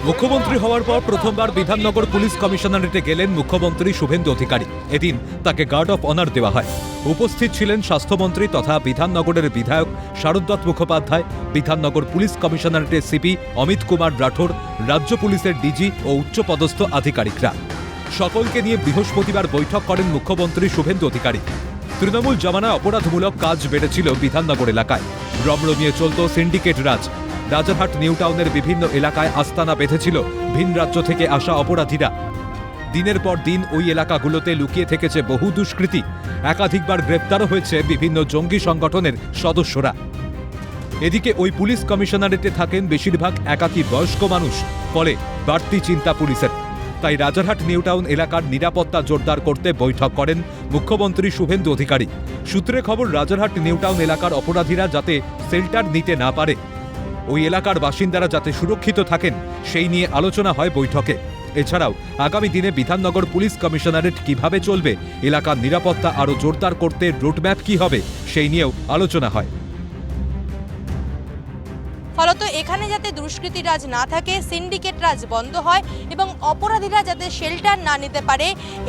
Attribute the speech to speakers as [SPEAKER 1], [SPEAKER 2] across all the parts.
[SPEAKER 1] মুখ্যমন্ত্রী হওয়ার পর প্রথমবার বিধাননগর পুলিশ কমিশনারেটে গেলেন মুখ্যমন্ত্রী শুভেন্দু অধিকারী। এদিন তাকে গার্ড অফ অনার দেওয়া হয়। উপস্থিত ছিলেন স্বাস্থ্যমন্ত্রী তথা বিধাননগরের বিধায়ক শারদত্ত মুখোপাধ্যায়, বিধাননগর পুলিশ কমিশনারেটের সিপি অমিত কুমার রাঠোর, রাজ্য পুলিশের ডিজি ও উচ্চপদস্থ আধিকারিকরা। সকলকে নিয়ে বৃহস্পতিবার বৈঠক করেন মুখ্যমন্ত্রী শুভেন্দু অধিকারী। তৃণমূল জমানায় অপরাধমূলক কাজ বেড়েছিল বিধাননগর এলাকায়। রমরমিয়ে চলত সিন্ডিকেট রাজ। রাজারহাট নিউ টাউনের বিভিন্ন এলাকায় আস্তানা বেঁধেছিল ভিন রাজ্য থেকে আসা অপরাধীরা। দিনের পর দিন ওই এলাকাগুলোতে লুকিয়ে থেকেছে বহু দুষ্কৃতী। একাধিকবার গ্রেপ্তারও হয়েছে বিভিন্ন জঙ্গি সংগঠনের সদস্যরা। এদিকে ওই পুলিশ কমিশনারেটে থাকেন বেশিরভাগ একাকী বয়স্ক মানুষ, ফলে বাড়তি চিন্তা পুলিশের। তাই রাজারহাট নিউ টাউন এলাকার নিরাপত্তা জোরদার করতে বৈঠক করেন মুখ্যমন্ত্রী শুভেন্দু অধিকারী। সূত্রে খবর, রাজারহাট নিউ টাউন এলাকার অপরাধীরা যাতে শেল্টার নিতে না পারে, ওই এলাকার বাসিন্দারা যাতে সুরক্ষিত থাকেন, সেই নিয়ে আলোচনা হয় বৈঠকে। এছাড়াও আগামী দিনে বিধাননগর পুলিশ কমিশনারেট কিভাবে চলবে, এলাকার নিরাপত্তা আরও জোরদার করতে রোডম্যাপ কি হবে, সেই নিয়েও আলোচনা হয়।
[SPEAKER 2] ফলত এখানে যাতে দুষ্কৃতী রাজ না থাকে, সিন্ডিকেট রাজ বন্ধ হয় এবং অপরাধীরা যাতে শেল্টার না নিতে পারে,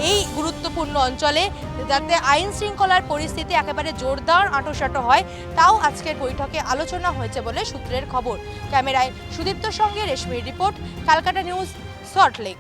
[SPEAKER 2] এই গুরুত্বপূর্ণ অঞ্চলে যাতে আইন শৃঙ্খলার পরিস্থিতি একেবারে জোরদার আঁটোসাঁটো হয়, তাও আজকের বৈঠকে আলোচনা হয়েছে বলে সূত্রের খবর। ক্যামেরায় সুদীপ্তর সঙ্গে রেশমির রিপোর্ট, ক্যালকাটা নিউজ, সল্টলেক।